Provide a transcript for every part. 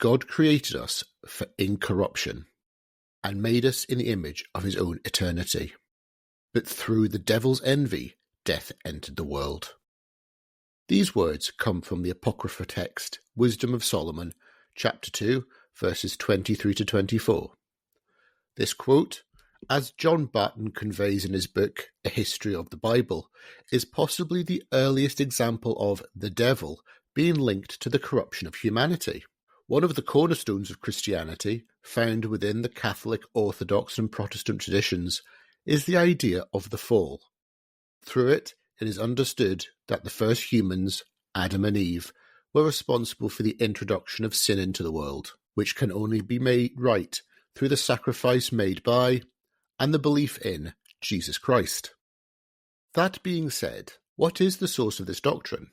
God created us for incorruption and made us in the image of his own eternity. But through the devil's envy, death entered the world. These words come from the Apocrypha text, Wisdom of Solomon, chapter 2, verses 23 to 24. This quote, as John Barton conveys in his book, A History of the Bible, is possibly the earliest example of the devil being linked to the corruption of humanity. One of the cornerstones of Christianity, found within the Catholic, Orthodox and Protestant traditions, is the idea of the fall. Through it, it is understood that the first humans, Adam and Eve, were responsible for the introduction of sin into the world, which can only be made right through the sacrifice made by, and the belief in, Jesus Christ. That being said, what is the source of this doctrine?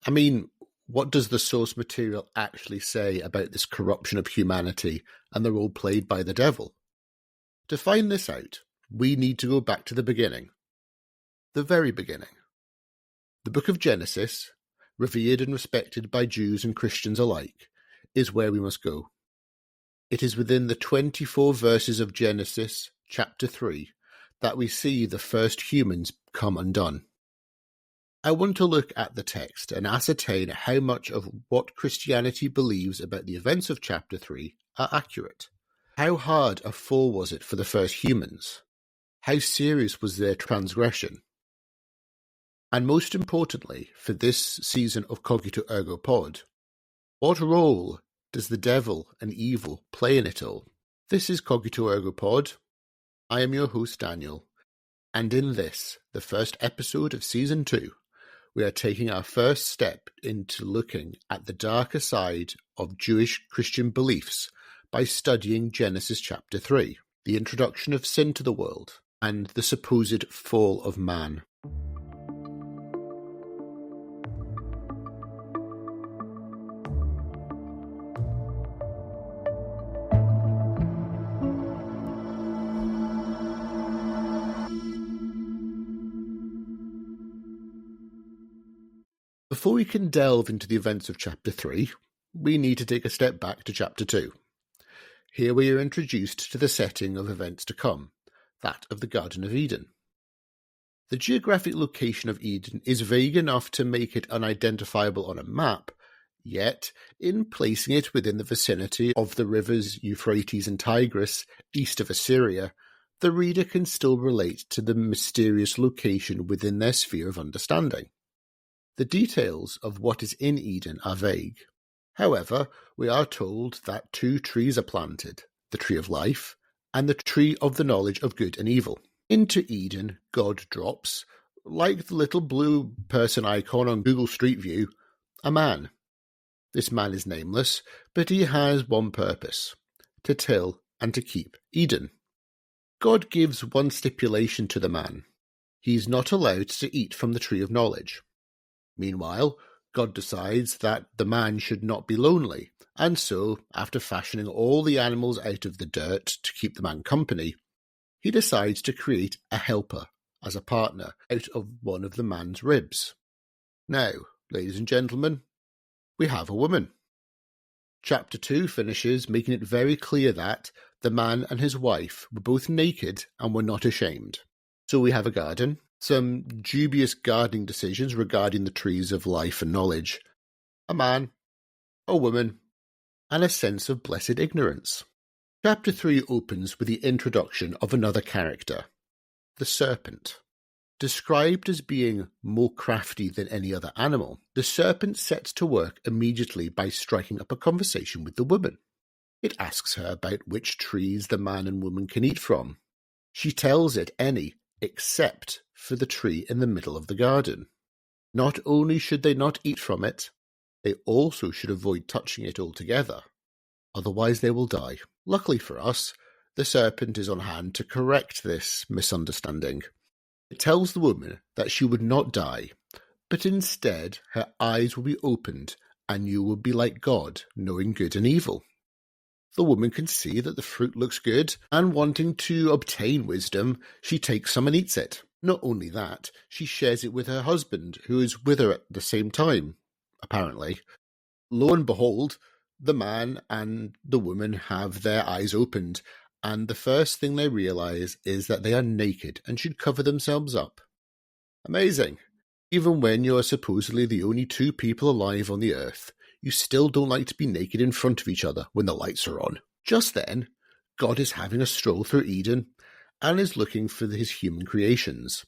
I mean, what does the source material actually say about this corruption of humanity and the role played by the devil? To find this out, we need to go back to the beginning. The very beginning. The book of Genesis, revered and respected by Jews and Christians alike, is where we must go. It is within the 24 verses of Genesis, chapter 3, that we see the first humans come undone. I want to look at the text and ascertain how much of what Christianity believes about the events of chapter 3 are accurate. How hard a fall was it for the first humans? How serious was their transgression? And most importantly, for this season of Cogito Ergo Pod, what role does the devil and evil play in it all? This is Cogito Ergo Pod. I am your host, Daniel, and in this, the first episode of Season 2, we are taking our first step into looking at the darker side of Jewish Christian beliefs by studying Genesis chapter 3, the introduction of sin to the world, and the supposed fall of man. Before we can delve into the events of chapter 3, we need to take a step back to chapter 2. Here we are introduced to the setting of events to come, that of the Garden of Eden. The geographic location of Eden is vague enough to make it unidentifiable on a map, yet, in placing it within the vicinity of the rivers Euphrates and Tigris, east of Assyria, the reader can still relate to the mysterious location within their sphere of understanding. The details of what is in Eden are vague. However, we are told that 2 trees are planted, the tree of life and the tree of the knowledge of good and evil. Into Eden, God drops, like the little blue person icon on Google Street View, a man. This man is nameless, but he has one purpose: to till and to keep Eden. God gives one stipulation to the man. He is not allowed to eat from the tree of knowledge. Meanwhile, God decides that the man should not be lonely, and so, after fashioning all the animals out of the dirt to keep the man company, he decides to create a helper as a partner out of one of the man's ribs. Now, ladies and gentlemen, we have a woman. Chapter 2 finishes making it very clear that the man and his wife were both naked and were not ashamed. So we have a garden, some dubious gardening decisions regarding the trees of life and knowledge, a man, a woman, and a sense of blessed ignorance. Chapter 3 opens with the introduction of another character, the serpent. Described as being more crafty than any other animal, the serpent sets to work immediately by striking up a conversation with the woman. It asks her about which trees the man and woman can eat from. She tells it any, except for the tree in the middle of the garden. Not only should they not eat from it, they also should avoid touching it altogether. Otherwise they will die. Luckily for us, the serpent is on hand to correct this misunderstanding. It tells the woman that she would not die, but instead her eyes will be opened and you will be like God, knowing good and evil. The woman can see that the fruit looks good, and wanting to obtain wisdom, she takes some and eats it. Not only that, she shares it with her husband, who is with her at the same time, apparently. Lo and behold, the man and the woman have their eyes opened, and the first thing they realize is that they are naked and should cover themselves up. Amazing. Even when you're supposedly the only two people alive on the earth, you still don't like to be naked in front of each other when the lights are on. Just then, God is having a stroll through Eden and is looking for his human creations.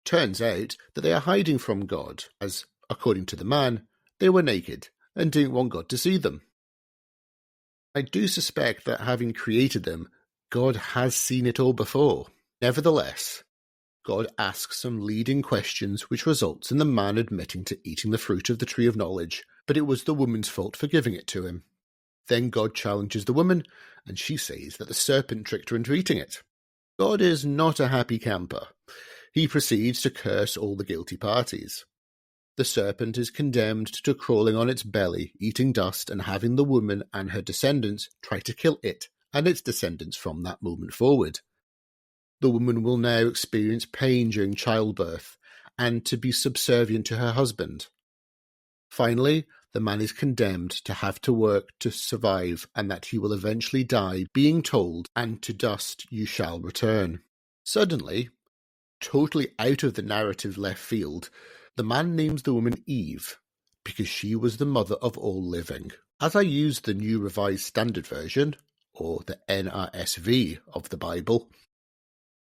Turns out that they are hiding from God, as, according to the man, they were naked and didn't want God to see them. I do suspect that having created them, God has seen it all before. Nevertheless, God asks some leading questions which results in the man admitting to eating the fruit of the tree of knowledge, but it was the woman's fault for giving it to him. Then God challenges the woman, and she says that the serpent tricked her into eating it. God is not a happy camper. He proceeds to curse all the guilty parties. The serpent is condemned to crawling on its belly, eating dust, and having the woman and her descendants try to kill it and its descendants from that moment forward. The woman will now experience pain during childbirth and to be subservient to her husband. Finally, the man is condemned to have to work to survive and that he will eventually die, being told, "And to dust you shall return." Suddenly, totally out of the narrative left field, the man names the woman Eve because she was the mother of all living. As I use the New Revised Standard Version, or the NRSV of the Bible,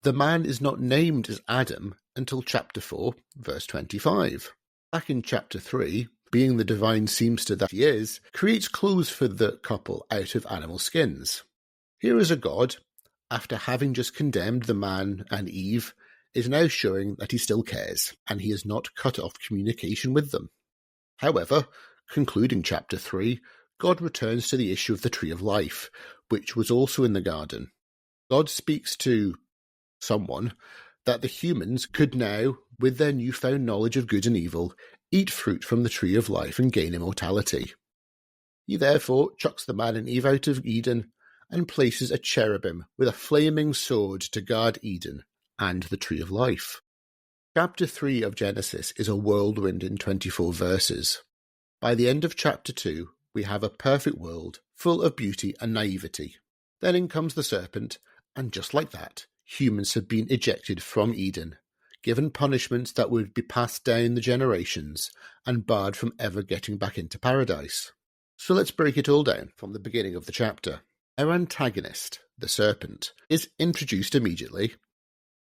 the man is not named as Adam until chapter 4, verse 25. Back in chapter 3, being the divine seamster that he is, creates clothes for the couple out of animal skins. Here is a God, after having just condemned the man and Eve, is now showing that he still cares, and he has not cut off communication with them. However, concluding chapter 3, God returns to the issue of the tree of life, which was also in the garden. God speaks to someone that the humans could now, with their newfound knowledge of good and evil, eat fruit from the tree of life and gain immortality. He therefore chucks the man and Eve out of Eden and places a cherubim with a flaming sword to guard Eden and the tree of life. Chapter 3 of Genesis is a whirlwind in 24 verses. By the end of chapter 2, we have a perfect world, full of beauty and naivety. Then in comes the serpent, and just like that, humans have been ejected from Eden, given punishments that would be passed down the generations, and barred from ever getting back into paradise. So let's break it all down from the beginning of the chapter. Our antagonist, the serpent, is introduced immediately.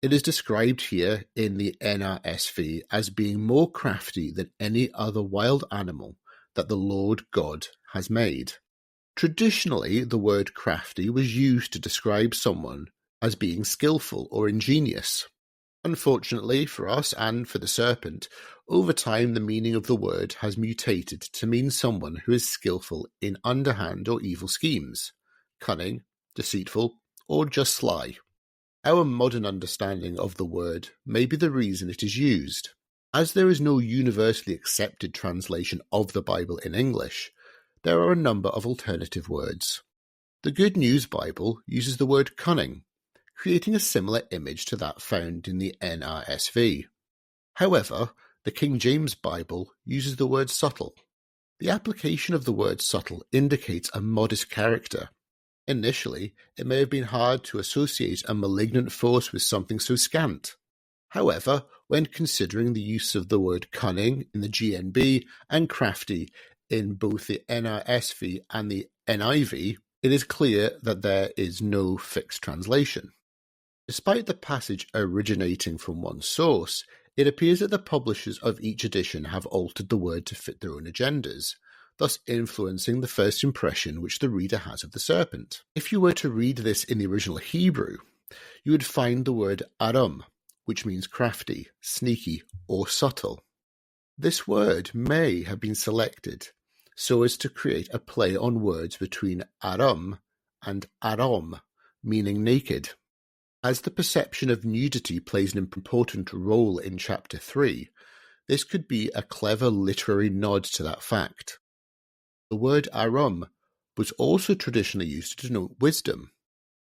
It is described here in the NRSV as being more crafty than any other wild animal that the Lord God has made. Traditionally, the word crafty was used to describe someone as being skillful or ingenious. Unfortunately for us and for the serpent, over time the meaning of the word has mutated to mean someone who is skillful in underhand or evil schemes, cunning, deceitful, or just sly. Our modern understanding of the word may be the reason it is used. As there is no universally accepted translation of the Bible in English, there are a number of alternative words. The Good News Bible uses the word cunning, creating a similar image to that found in the NRSV. However, the King James Bible uses the word subtle. The application of the word subtle indicates a modest character. Initially, it may have been hard to associate a malignant force with something so scant. However, when considering the use of the word cunning in the GNB and crafty in both the NRSV and the NIV, it is clear that there is no fixed translation. Despite the passage originating from one source, it appears that the publishers of each edition have altered the word to fit their own agendas, thus influencing the first impression which the reader has of the serpent. If you were to read this in the original Hebrew, you would find the word arum, which means crafty, sneaky, or subtle. This word may have been selected so as to create a play on words between arum and arom, meaning naked. As the perception of nudity plays an important role in chapter 3, this could be a clever literary nod to that fact. The word arum was also traditionally used to denote wisdom,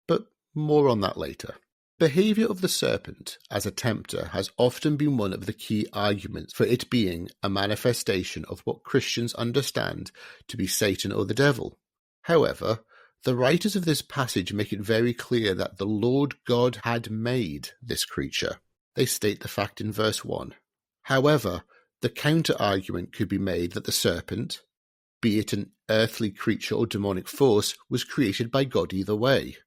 but more on that later. Behaviour of the serpent as a tempter has often been one of the key arguments for it being a manifestation of what Christians understand to be Satan or the devil. However, the writers of this passage make it very clear that the Lord God had made this creature. They state the fact in verse 1. However, the counter-argument could be made that the serpent, be it an earthly creature or demonic force, was created by God either way.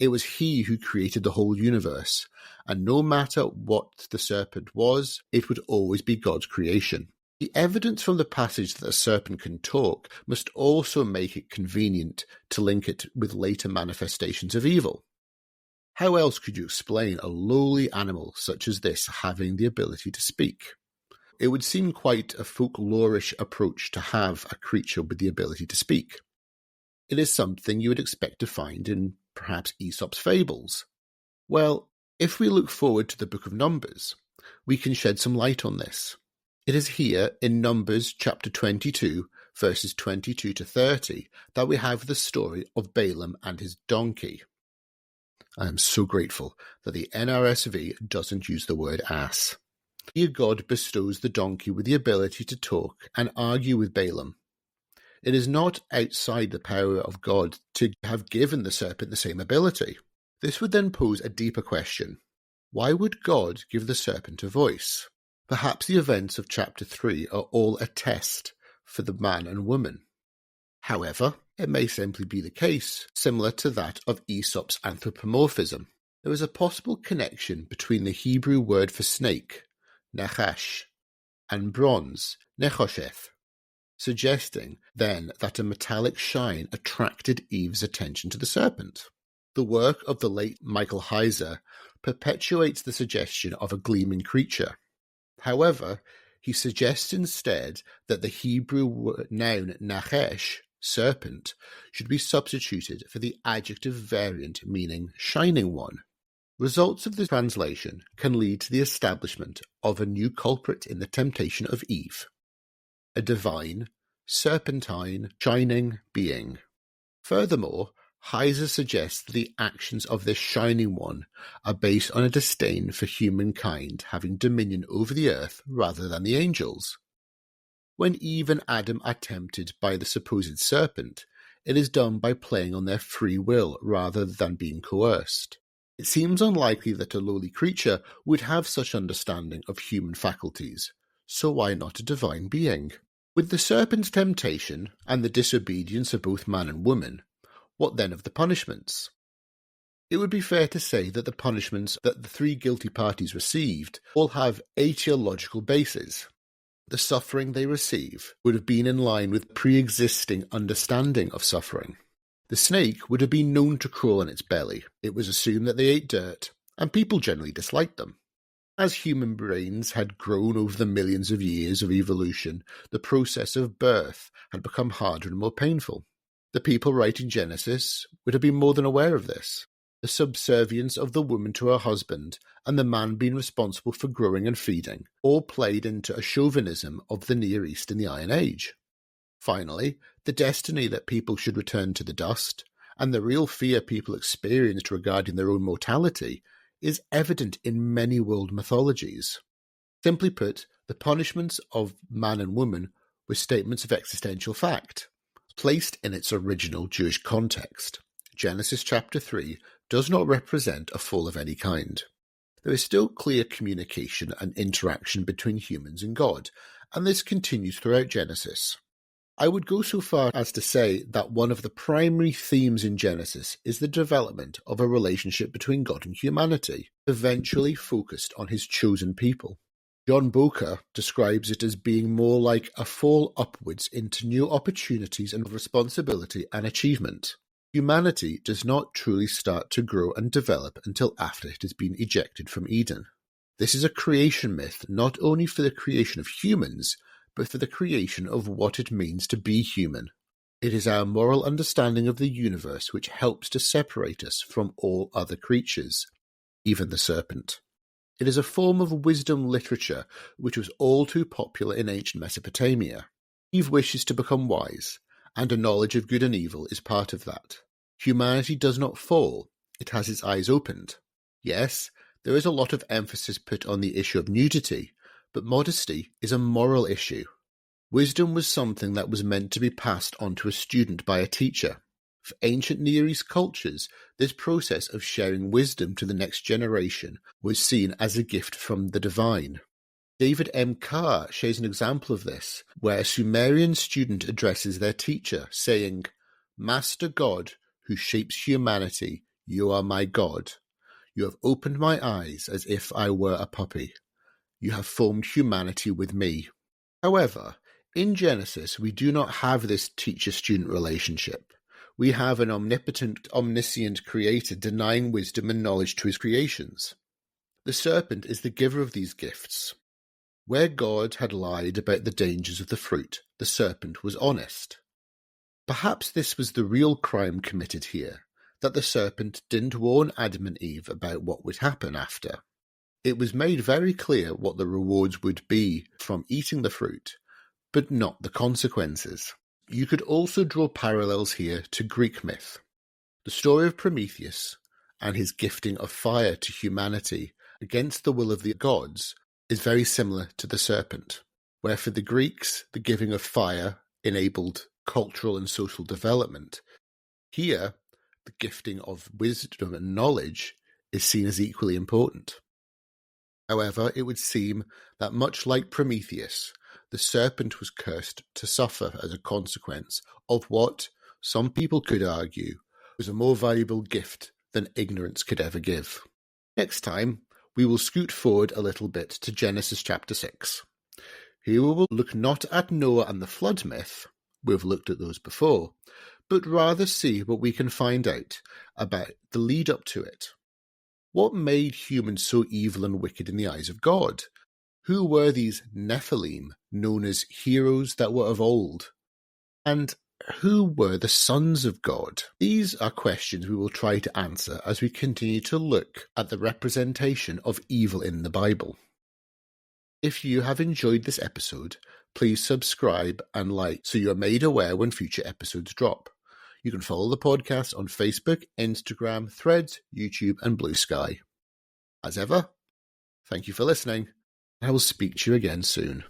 It was he who created the whole universe, and no matter what the serpent was, it would always be God's creation. The evidence from the passage that a serpent can talk must also make it convenient to link it with later manifestations of evil. How else could you explain a lowly animal such as this having the ability to speak? It would seem quite a folklorish approach to have a creature with the ability to speak. It is something you would expect to find in perhaps Aesop's fables. Well, if we look forward to the book of Numbers, we can shed some light on this. It is here in Numbers chapter 22, verses 22 to 30, that we have the story of Balaam and his donkey. I am so grateful that the NRSV doesn't use the word ass. Here God bestows the donkey with the ability to talk and argue with Balaam. It is not outside the power of God to have given the serpent the same ability. This would then pose a deeper question. Why would God give the serpent a voice? Perhaps the events of chapter 3 are all a test for the man and woman. However, it may simply be the case, similar to that of Aesop's anthropomorphism. There is a possible connection between the Hebrew word for snake, nachash, and bronze, nechosheth, suggesting then that a metallic shine attracted Eve's attention to the serpent. The work of the late Michael Heiser perpetuates the suggestion of a gleaming creature. However, he suggests instead that the Hebrew noun nachesh, serpent, should be substituted for the adjective variant meaning shining one. Results of this translation can lead to the establishment of a new culprit in the temptation of Eve, a divine, serpentine, shining being. Furthermore, Heiser suggests that the actions of this shining one are based on a disdain for humankind having dominion over the earth rather than the angels. When Eve and Adam are tempted by the supposed serpent, it is done by playing on their free will rather than being coerced. It seems unlikely that a lowly creature would have such understanding of human faculties, so why not a divine being? With the serpent's temptation and the disobedience of both man and woman, what then of the punishments? It would be fair to say that the punishments that the three guilty parties received all have aetiological bases. The suffering they receive would have been in line with pre-existing understanding of suffering. The snake would have been known to crawl on its belly. It was assumed that they ate dirt, and people generally disliked them. As human brains had grown over the millions of years of evolution, the process of birth had become harder and more painful. The people writing Genesis would have been more than aware of this. The subservience of the woman to her husband and the man being responsible for growing and feeding all played into a chauvinism of the Near East in the Iron Age. Finally, the destiny that people should return to the dust, and the real fear people experienced regarding their own mortality, is evident in many world mythologies. Simply put, the punishments of man and woman were statements of existential fact, placed in its original Jewish context. Genesis chapter 3 does not represent a fall of any kind. There is still clear communication and interaction between humans and God, and this continues throughout Genesis. I would go so far as to say that one of the primary themes in Genesis is the development of a relationship between God and humanity, eventually focused on his chosen people. John Boker describes it as being more like a fall upwards into new opportunities and responsibility and achievement. Humanity does not truly start to grow and develop until after it has been ejected from Eden. This is a creation myth not only for the creation of humans, but for the creation of what it means to be human. It is our moral understanding of the universe which helps to separate us from all other creatures, even the serpent. It is a form of wisdom literature which was all too popular in ancient Mesopotamia. Eve wishes to become wise, and a knowledge of good and evil is part of that. Humanity does not fall, it has its eyes opened. Yes, there is a lot of emphasis put on the issue of nudity, but modesty is a moral issue. Wisdom was something that was meant to be passed on to a student by a teacher. For ancient Near East cultures, this process of sharing wisdom to the next generation was seen as a gift from the divine. David M. Carr shares an example of this, where a Sumerian student addresses their teacher, saying, "Master God, who shapes humanity, you are my God. You have opened my eyes as if I were a puppy. You have formed humanity with me." However, in Genesis, we do not have this teacher-student relationship. We have an omnipotent, omniscient creator denying wisdom and knowledge to his creations. The serpent is the giver of these gifts. Where God had lied about the dangers of the fruit, the serpent was honest. Perhaps this was the real crime committed here, that the serpent didn't warn Adam and Eve about what would happen after. It was made very clear what the rewards would be from eating the fruit, but not the consequences. You could also draw parallels here to Greek myth. The story of Prometheus and his gifting of fire to humanity against the will of the gods is very similar to the serpent, where for the Greeks, the giving of fire enabled cultural and social development. Here, the gifting of wisdom and knowledge is seen as equally important. However, it would seem that much like Prometheus, the serpent was cursed to suffer as a consequence of what, some people could argue, was a more valuable gift than ignorance could ever give. Next time, we will scoot forward a little bit to Genesis chapter 6. Here we will look not at Noah and the flood myth, we've looked at those before, but rather see what we can find out about the lead up to it. What made humans so evil and wicked in the eyes of God? Who were these Nephilim, known as heroes that were of old? And who were the sons of God? These are questions we will try to answer as we continue to look at the representation of evil in the Bible. If you have enjoyed this episode, please subscribe and like so you are made aware when future episodes drop. You can follow the podcast on Facebook, Instagram, Threads, YouTube, and Bluesky. As ever, thank you for listening, and I will speak to you again soon.